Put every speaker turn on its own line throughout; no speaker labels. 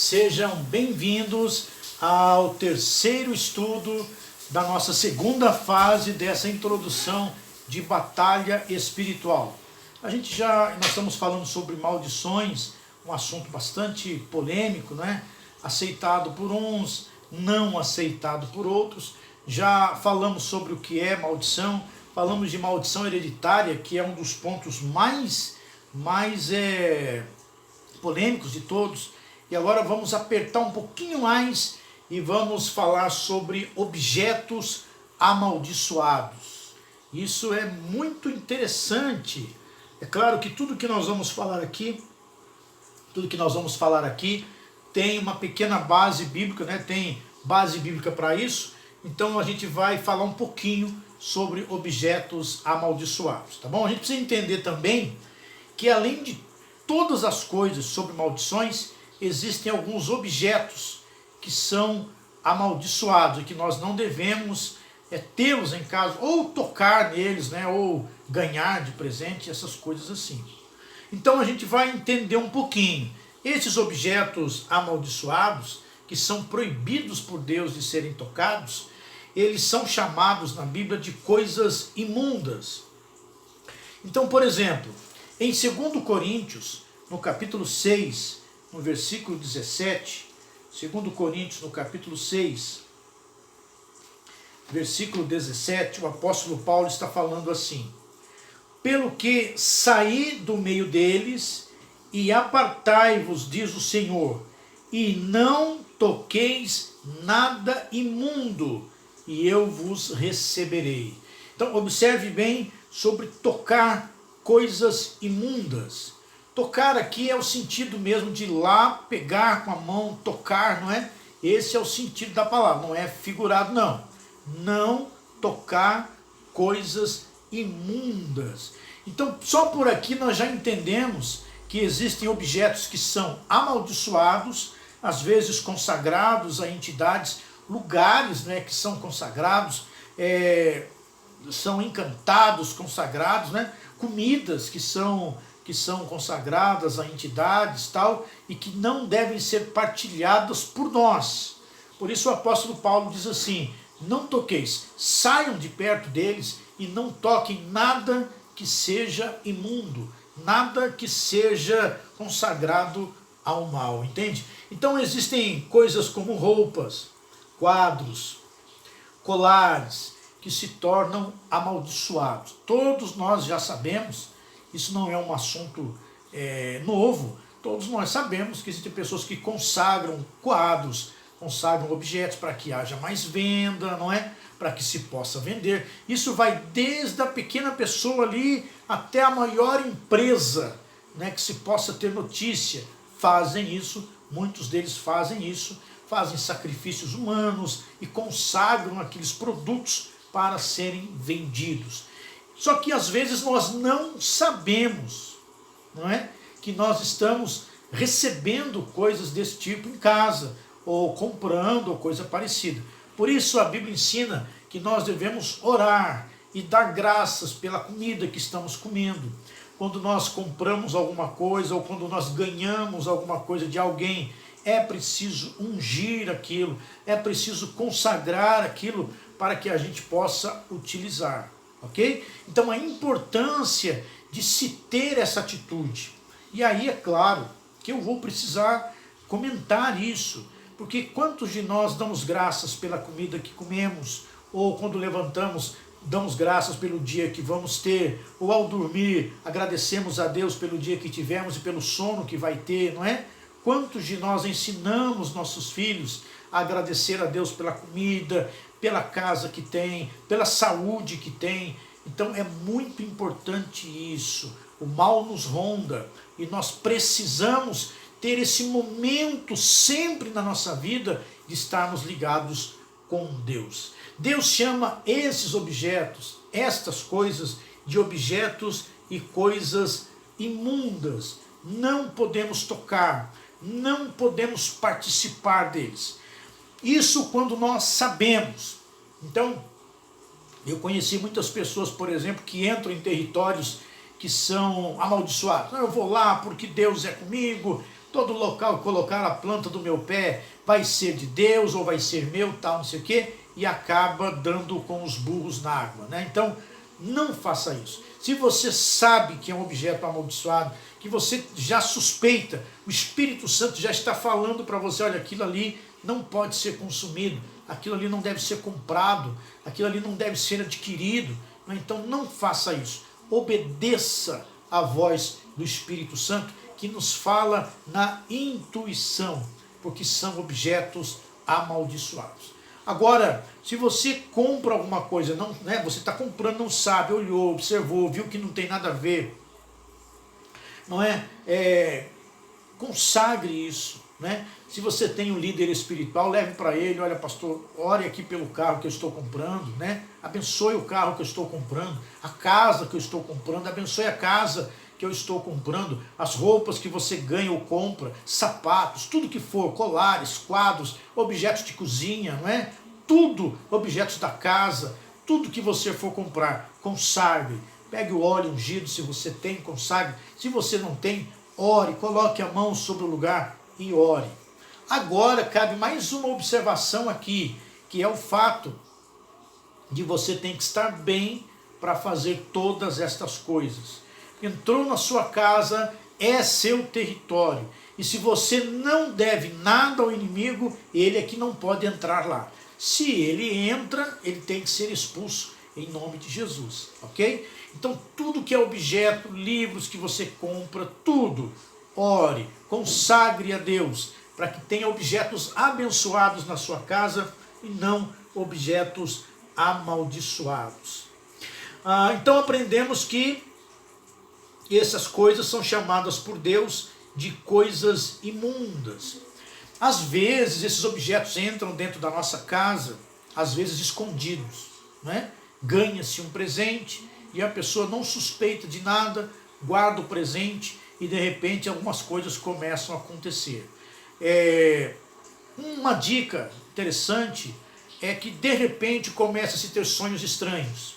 Sejam bem-vindos ao terceiro estudo da nossa segunda fase dessa introdução de batalha espiritual. Nós estamos falando sobre maldições, um assunto bastante polêmico, né? Aceitado por uns, não aceitado por outros. Já falamos sobre o que é maldição, falamos de maldição hereditária, que é um dos pontos mais polêmicos de todos. E agora vamos apertar um pouquinho mais e vamos falar sobre objetos amaldiçoados. Isso é muito interessante. É claro que tudo que nós vamos falar aqui, tem uma pequena base bíblica, né? Tem base bíblica para isso. Então a gente vai falar um pouquinho sobre objetos amaldiçoados, tá bom? A gente precisa entender também que além de todas as coisas sobre maldições, existem alguns objetos que são amaldiçoados e que nós não devemos tê-los em casa, ou tocar neles, né, ou ganhar de presente, essas coisas assim. Então a gente vai entender um pouquinho. Esses objetos amaldiçoados, que são proibidos por Deus de serem tocados, eles são chamados na Bíblia de coisas imundas. Então, por exemplo, em 2 Coríntios, no capítulo 6, no versículo 17, 2 Coríntios, no capítulo 6, versículo 17, o apóstolo Paulo está falando assim: pelo que saí do meio deles e apartai-vos, diz o Senhor, e não toqueis nada imundo, e eu vos receberei. Então observe bem sobre tocar coisas imundas. Tocar aqui é o sentido mesmo de ir lá, pegar com a mão, tocar, não é? Esse é o sentido da palavra, não é figurado, não. Não tocar coisas imundas. Então, só por aqui nós já entendemos que existem objetos que são amaldiçoados, às vezes consagrados a entidades, lugares, né, que são consagrados, são encantados, consagrados, né? Comidas que são consagradas a entidades tal, e que não devem ser partilhadas por nós. Por isso o apóstolo Paulo diz assim: não toqueis, saiam de perto deles e não toquem nada que seja imundo, nada que seja consagrado ao mal, entende? Então existem coisas como roupas, quadros, colares, que se tornam amaldiçoados. Todos nós já sabemos, isso não é um assunto novo, todos nós sabemos que existem pessoas que consagram quadros, consagram objetos para que haja mais venda, não é? Para que se possa vender. Isso vai desde a pequena pessoa ali até a maior empresa, né, que se possa ter notícia. Fazem isso, muitos deles fazem isso, fazem sacrifícios humanos e consagram aqueles produtos para serem vendidos. Só que às vezes nós não sabemos, não é? Que nós estamos recebendo coisas desse tipo em casa, ou comprando, ou coisa parecida. Por isso a Bíblia ensina que nós devemos orar e dar graças pela comida que estamos comendo. Quando nós compramos alguma coisa, ou quando nós ganhamos alguma coisa de alguém, é preciso ungir aquilo, é preciso consagrar aquilo para que a gente possa utilizar. Ok? Então a importância de se ter essa atitude. E aí é claro que eu vou precisar comentar isso, porque quantos de nós damos graças pela comida que comemos, ou quando levantamos, damos graças pelo dia que vamos ter, ou ao dormir, agradecemos a Deus pelo dia que tivemos e pelo sono que vai ter, não é? Quantos de nós ensinamos nossos filhos a agradecer a Deus pela comida, pela casa que tem, pela saúde que tem? Então é muito importante isso. O mal nos ronda e nós precisamos ter esse momento sempre na nossa vida de estarmos ligados com Deus. Deus chama esses objetos, estas coisas, de objetos e coisas imundas. Não podemos tocar, não podemos participar deles. Isso quando nós sabemos. Então, eu conheci muitas pessoas, por exemplo, que entram em territórios que são amaldiçoados. Eu vou lá porque Deus é comigo, todo local que colocar a planta do meu pé vai ser de Deus ou vai ser meu, tal, não sei o quê, e acaba dando com os burros na água, né? Então, não faça isso. Se você sabe que é um objeto amaldiçoado, que você já suspeita, o Espírito Santo já está falando para você, olha, aquilo ali não pode ser consumido, aquilo ali não deve ser comprado, aquilo ali não deve ser adquirido, né? Então não faça isso. Obedeça a voz do Espírito Santo, que nos fala na intuição, porque são objetos amaldiçoados. Agora, se você compra alguma coisa, não, né, você está comprando, não sabe, olhou, observou, viu que não tem nada a ver, não é? Consagre isso, né? Se você tem um líder espiritual, leve para ele, olha, pastor, ore aqui pelo carro que eu estou comprando, né? Abençoe o carro que eu estou comprando, a casa que eu estou comprando, abençoe a casa que eu estou comprando, as roupas que você ganha ou compra, sapatos, tudo que for, colares, quadros, objetos de cozinha, não é? Tudo, objetos da casa, tudo que você for comprar, consagre. Pegue o óleo ungido, se você tem, consagre. Se você não tem, ore, coloque a mão sobre o lugar e ore. Agora cabe mais uma observação aqui, que é o fato de você ter que estar bem para fazer todas estas coisas. Entrou na sua casa, é seu território. E se você não deve nada ao inimigo, ele é que não pode entrar lá. Se ele entra, ele tem que ser expulso em nome de Jesus, ok? Então tudo que é objeto, livros que você compra, tudo, ore, consagre a Deus, para que tenha objetos abençoados na sua casa e não objetos amaldiçoados. Então aprendemos que essas coisas são chamadas por Deus de coisas imundas. Às vezes esses objetos entram dentro da nossa casa, às vezes escondidos, né? Ganha-se um presente e a pessoa não suspeita de nada, guarda o presente e de repente algumas coisas começam a acontecer. Uma dica interessante é que de repente começa a se ter sonhos estranhos.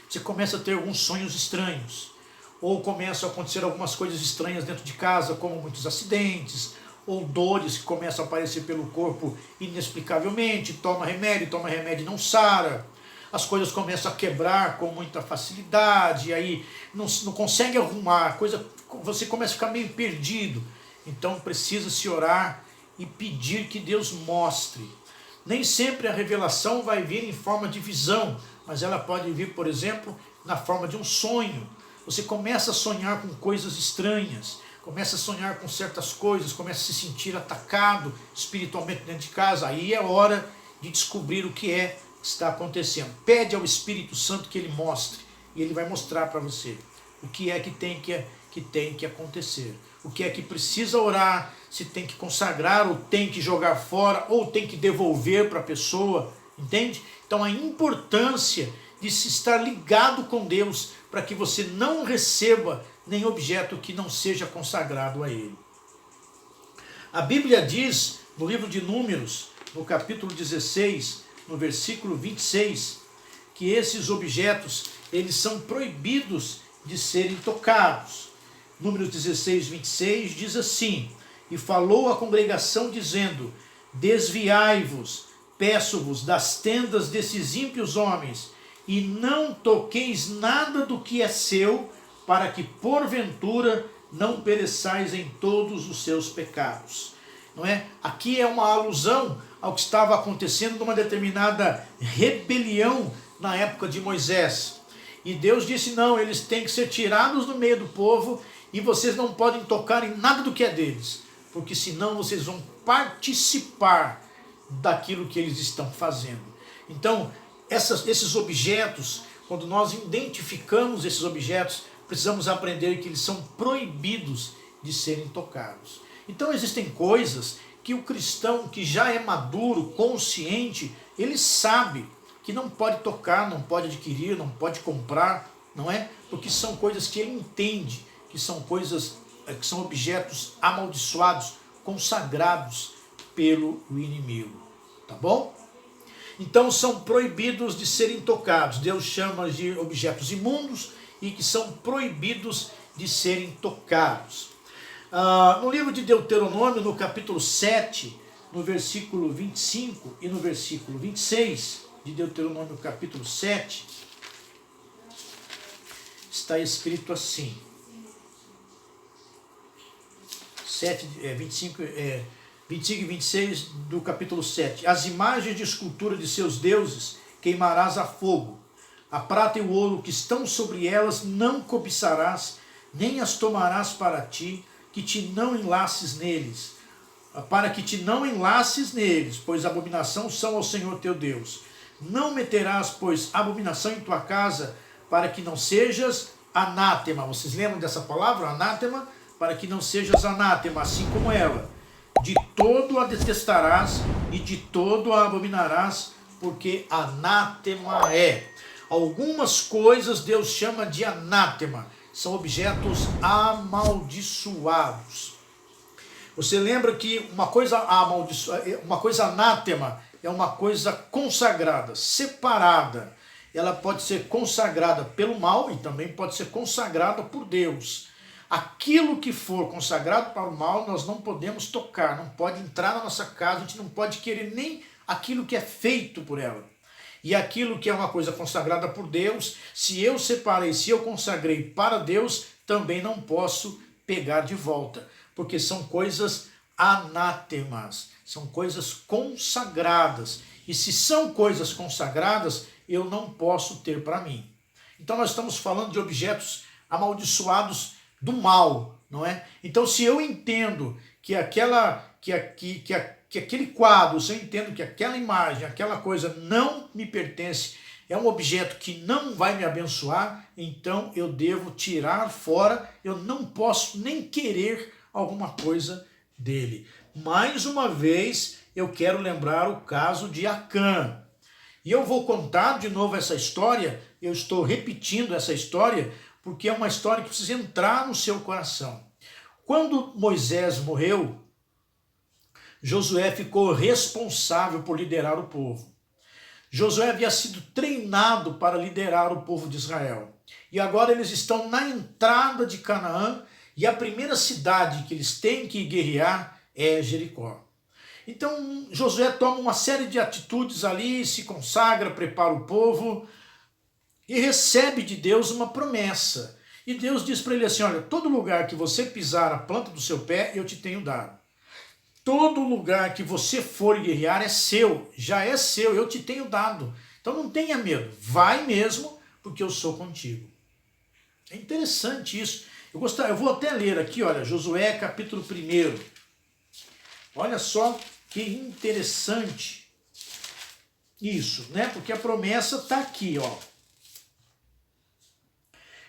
Você começa a ter alguns sonhos estranhos, ou começam a acontecer algumas coisas estranhas dentro de casa, como muitos acidentes, ou dores que começam a aparecer pelo corpo inexplicavelmente, toma remédio e não sara. As coisas começam a quebrar com muita facilidade, e aí não consegue arrumar, você começa a ficar meio perdido. Então precisa se orar e pedir que Deus mostre. Nem sempre a revelação vai vir em forma de visão, mas ela pode vir, por exemplo, na forma de um sonho. Você começa a sonhar com coisas estranhas, começa a sonhar com certas coisas, começa a se sentir atacado espiritualmente dentro de casa. Aí é hora de descobrir o que está acontecendo. Pede ao Espírito Santo que ele mostre, e ele vai mostrar para você o que é que tem que acontecer, o que é que precisa orar, se tem que consagrar, ou tem que jogar fora, ou tem que devolver para a pessoa, entende? Então a importância de se estar ligado com Deus, para que você não receba nenhum objeto que não seja consagrado a Ele. A Bíblia diz, no livro de Números, no capítulo 16, no versículo 26, que esses objetos, eles são proibidos de serem tocados. Números 16, 26 diz assim: e falou a congregação dizendo, desviai-vos, peço-vos, das tendas desses ímpios homens, e não toqueis nada do que é seu, para que porventura não pereçais em todos os seus pecados. Não é? Aqui é uma alusão ao que estava acontecendo numa determinada rebelião na época de Moisés. E Deus disse, não, eles têm que ser tirados do meio do povo e vocês não podem tocar em nada do que é deles, porque senão vocês vão participar daquilo que eles estão fazendo. Então, esses objetos, quando nós identificamos esses objetos, precisamos aprender que eles são proibidos de serem tocados. Então existem coisas que o cristão que já é maduro, consciente, ele sabe que não pode tocar, não pode adquirir, não pode comprar, não é? Porque são coisas que ele entende, que são coisas, que são objetos amaldiçoados, consagrados pelo inimigo, tá bom? Então são proibidos de serem tocados. Deus chama de objetos imundos e que são proibidos de serem tocados. No livro de Deuteronômio, no capítulo 7, no versículo 25 e no versículo 26, de Deuteronômio capítulo 7, está escrito assim, 25 e 26 do capítulo 7. As imagens de escultura de seus deuses queimarás a fogo. A prata e o ouro que estão sobre elas não cobiçarás, nem as tomarás para ti, que te não enlaces neles. Para que te não enlaces neles, pois abominação são ao Senhor teu Deus. Não meterás, pois, abominação em tua casa, para que não sejas anátema. Vocês lembram dessa palavra, anátema? Para que não sejas anátema, assim como ela. De todo a detestarás e de todo a abominarás, porque anátema é. Algumas coisas Deus chama de anátema, são objetos amaldiçoados. Você lembra que uma coisa anátema é uma coisa consagrada, separada. Ela pode ser consagrada pelo mal e também pode ser consagrada por Deus. Aquilo que for consagrado para o mal, nós não podemos tocar, não pode entrar na nossa casa, a gente não pode querer nem aquilo que é feito por ela. E aquilo que é uma coisa consagrada por Deus, se eu separei, se eu consagrei para Deus, também não posso pegar de volta, porque são coisas anátemas, são coisas consagradas. E se são coisas consagradas, eu não posso ter para mim. Então nós estamos falando de objetos amaldiçoados do mal, não é? Então se eu entendo que aquele quadro, se eu entendo que aquela imagem, aquela coisa não me pertence, é um objeto que não vai me abençoar, então eu devo tirar fora, eu não posso nem querer alguma coisa dele. Mais uma vez, eu quero lembrar o caso de Acã. E eu vou contar de novo essa história, eu estou repetindo essa história, porque é uma história que precisa entrar no seu coração. Quando Moisés morreu, Josué ficou responsável por liderar o povo. Josué havia sido treinado para liderar o povo de Israel. E agora eles estão na entrada de Canaã e a primeira cidade que eles têm que guerrear é Jericó. Então Josué toma uma série de atitudes ali, se consagra, prepara o povo e recebe de Deus uma promessa. E Deus diz para ele assim, olha, todo lugar que você pisar a planta do seu pé, eu te tenho dado. Todo lugar que você for guerrear é seu, já é seu, eu te tenho dado. Então não tenha medo, vai mesmo, porque eu sou contigo. É interessante isso. Eu vou até ler aqui, olha, Josué capítulo 1. Olha só que interessante isso, né? Porque a promessa está aqui, ó.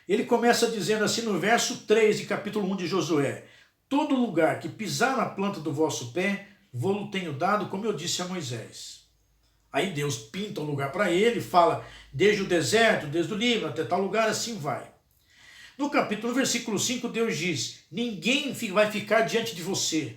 Ele começa dizendo assim no verso 3 de capítulo 1 de Josué. Todo lugar que pisar na planta do vosso pé, vou-lo tenho dado, como eu disse a Moisés. Aí Deus pinta um lugar para ele, fala, desde o deserto, desde o Líbano, até tal lugar, assim vai. No versículo 5, Deus diz, ninguém vai ficar diante de você,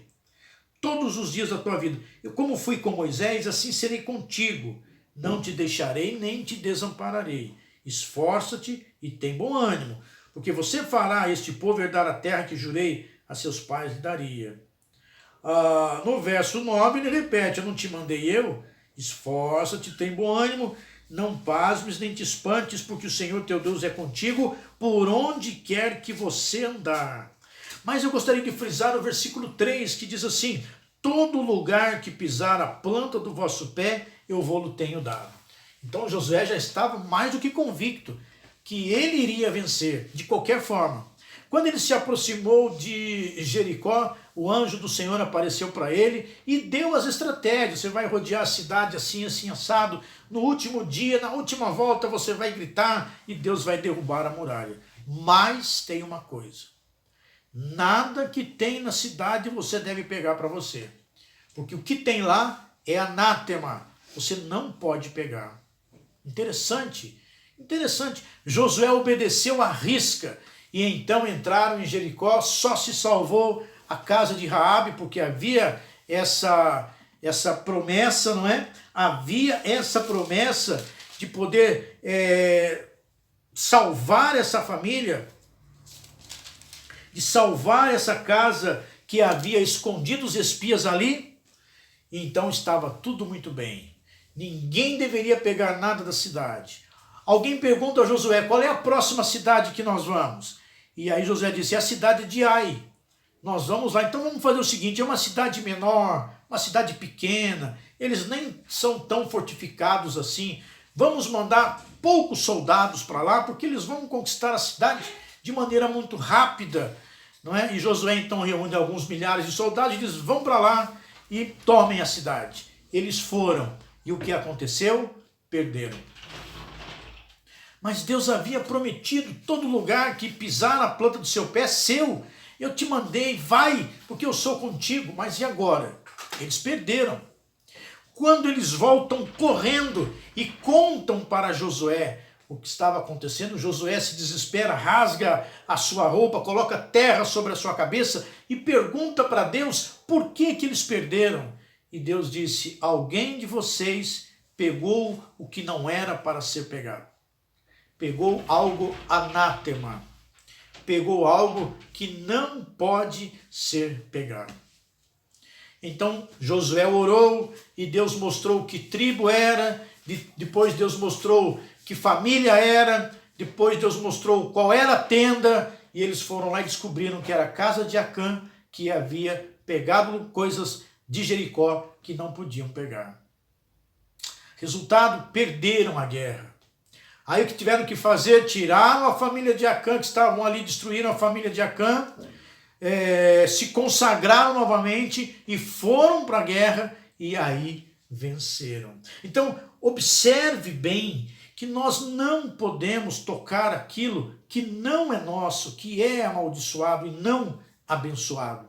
todos os dias da tua vida. Eu, como fui com Moisés, assim serei contigo. Não te deixarei, nem te desampararei. Esforça-te e tem bom ânimo, porque você fará a este povo herdar a terra que jurei a seus pais lhe daria. No verso 9 ele repete, eu não te mandei eu? Esforça-te, tem bom ânimo, não pasmes nem te espantes, porque o Senhor teu Deus é contigo por onde quer que você andar. Mas eu gostaria de frisar o versículo 3, que diz assim, todo lugar que pisar a planta do vosso pé, eu vou-lo tenho dado. Então Josué já estava mais do que convicto que ele iria vencer, de qualquer forma. Quando ele se aproximou de Jericó, o anjo do Senhor apareceu para ele e deu as estratégias. Você vai rodear a cidade assim, assim, assado. No último dia, na última volta, você vai gritar e Deus vai derrubar a muralha. Mas tem uma coisa. Nada que tem na cidade você deve pegar para você. Porque o que tem lá é anátema. Você não pode pegar. Interessante. Interessante. Josué obedeceu à risca. E então entraram em Jericó, só se salvou a casa de Raabe, porque havia essa promessa, não é? Havia essa promessa de poder salvar essa família. de salvar essa casa que havia escondido os espias ali, então estava tudo muito bem. Ninguém deveria pegar nada da cidade. Alguém pergunta a Josué, qual é a próxima cidade que nós vamos? E aí Josué disse, é a cidade de Ai. Nós vamos lá, então vamos fazer o seguinte, é uma cidade menor, uma cidade pequena, eles nem são tão fortificados assim. Vamos mandar poucos soldados para lá, porque eles vão conquistar a cidade de maneira muito rápida, não é? E Josué então reúne alguns milhares de soldados e diz, vão para lá e tomem a cidade. Eles foram, e o que aconteceu? Perderam. Mas Deus havia prometido, todo lugar que pisar na planta do seu pé é seu. Eu te mandei, vai, porque eu sou contigo. Mas e agora? Eles perderam. Quando eles voltam correndo e contam para Josué o que estava acontecendo, Josué se desespera, rasga a sua roupa, coloca terra sobre a sua cabeça e pergunta para Deus por que eles perderam. E Deus disse, alguém de vocês pegou o que não era para ser pegado. Pegou algo anátema. Pegou algo que não pode ser pegado. Então Josué orou e Deus mostrou que tribo era, depois Deus mostrou que família era, depois Deus mostrou qual era a tenda, e eles foram lá e descobriram que era a casa de Acã, que havia pegado coisas de Jericó que não podiam pegar. Resultado, perderam a guerra. Aí o que tiveram que fazer? Tiraram a família de Acã, que estavam ali, destruíram a família de Acã, se consagraram novamente e foram para a guerra e aí venceram. Então, observe bem que nós não podemos tocar aquilo que não é nosso, que é amaldiçoado e não abençoado.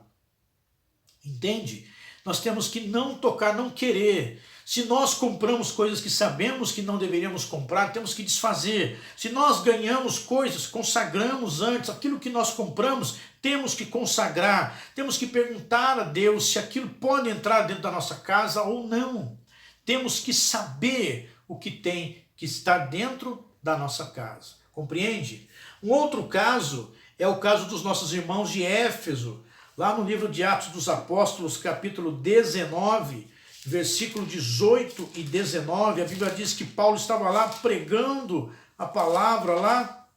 Entende? Nós temos que não tocar, não querer. Se nós compramos coisas que sabemos que não deveríamos comprar, temos que desfazer. Se nós ganhamos coisas, consagramos antes, aquilo que nós compramos, temos que consagrar. Temos que perguntar a Deus se aquilo pode entrar dentro da nossa casa ou não. Temos que saber o que tem que estar dentro da nossa casa. Compreende? Um outro caso é o caso dos nossos irmãos de Éfeso. Lá no livro de Atos dos Apóstolos, capítulo 19, versículo 18 e 19, a Bíblia diz que Paulo estava lá pregando a palavra lá,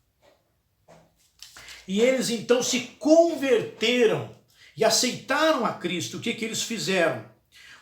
e eles então se converteram e aceitaram a Cristo. O que eles fizeram?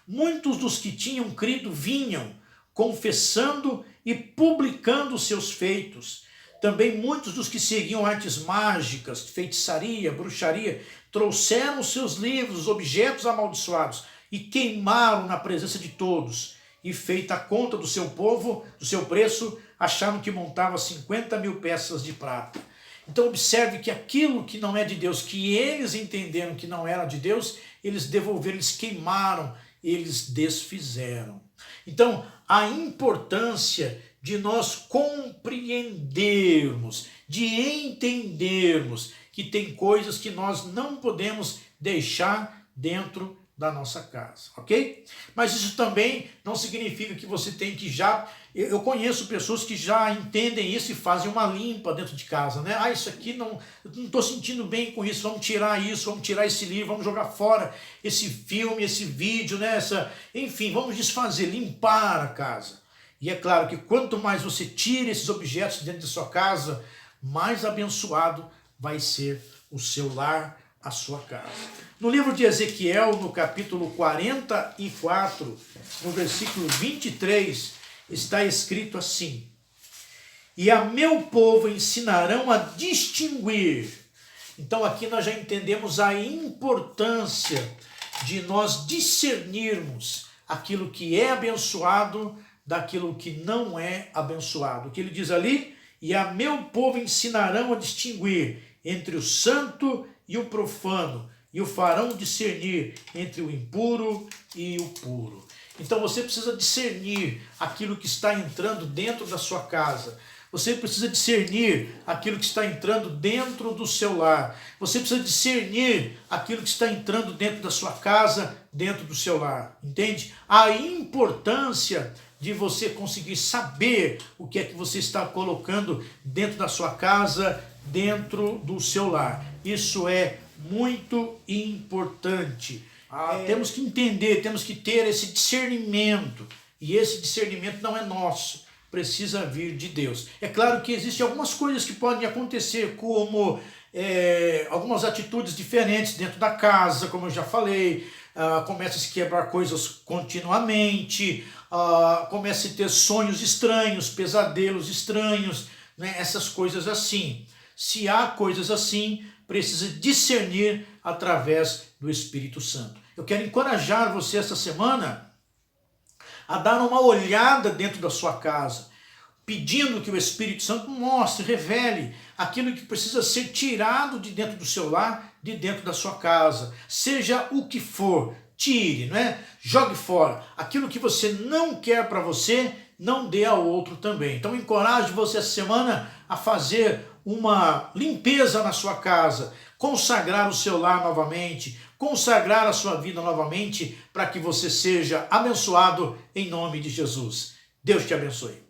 Muitos dos que tinham crido vinham, confessando e publicando os seus feitos. Também muitos dos que seguiam artes mágicas, feitiçaria, bruxaria, trouxeram os seus livros, objetos amaldiçoados, e queimaram na presença de todos. E feita a conta do seu povo, do seu preço, acharam que montava 50.000 peças de prata. Então observe que aquilo que não é de Deus, que eles entenderam que não era de Deus, eles devolveram, eles queimaram, eles desfizeram. Então a importância de nós compreendermos, de entendermos que tem coisas que nós não podemos deixar dentro da nossa casa, ok? Mas isso também não significa que você tem que já... Eu conheço pessoas que já entendem isso e fazem uma limpa dentro de casa, né? Ah, isso aqui não estou sentindo bem com isso, vamos tirar isso, vamos tirar esse livro, vamos jogar fora esse filme, esse vídeo, né? Enfim, vamos desfazer, limpar a casa. E é claro que quanto mais você tira esses objetos dentro de sua casa, mais abençoado vai ser o seu lar, a sua casa. No livro de Ezequiel, no capítulo 44, no versículo 23, está escrito assim: e a meu povo ensinarão a distinguir. Então aqui nós já entendemos a importância de nós discernirmos aquilo que é abençoado daquilo que não é abençoado. O que ele diz ali? E a meu povo ensinarão a distinguir entre o santo e o profano, e o farão discernir entre o impuro e o puro. Então você precisa discernir aquilo que está entrando dentro da sua casa. Você precisa discernir aquilo que está entrando dentro do seu lar. Você precisa discernir aquilo que está entrando dentro da sua casa, dentro do seu lar. Entende? A importância de você conseguir saber o que é que você está colocando dentro da sua casa, dentro do seu lar. Isso é muito importante. Temos que entender, temos que ter esse discernimento. E esse discernimento não é nosso, precisa vir de Deus. É claro que existem algumas coisas que podem acontecer, como algumas atitudes diferentes dentro da casa, como eu já falei. Começa a se quebrar coisas continuamente, começa a ter sonhos estranhos, pesadelos estranhos, né? Essas coisas assim. Se há coisas assim, precisa discernir através do Espírito Santo. Eu quero encorajar você essa semana a dar uma olhada dentro da sua casa, pedindo que o Espírito Santo mostre, revele aquilo que precisa ser tirado de dentro do seu lar, de dentro da sua casa. Seja o que for, tire, não é? Jogue fora. Aquilo que você não quer para você, não dê ao outro também. Então encorajo você essa semana a fazer uma limpeza na sua casa, consagrar o seu lar novamente, consagrar a sua vida novamente, para que você seja abençoado em nome de Jesus. Deus te abençoe.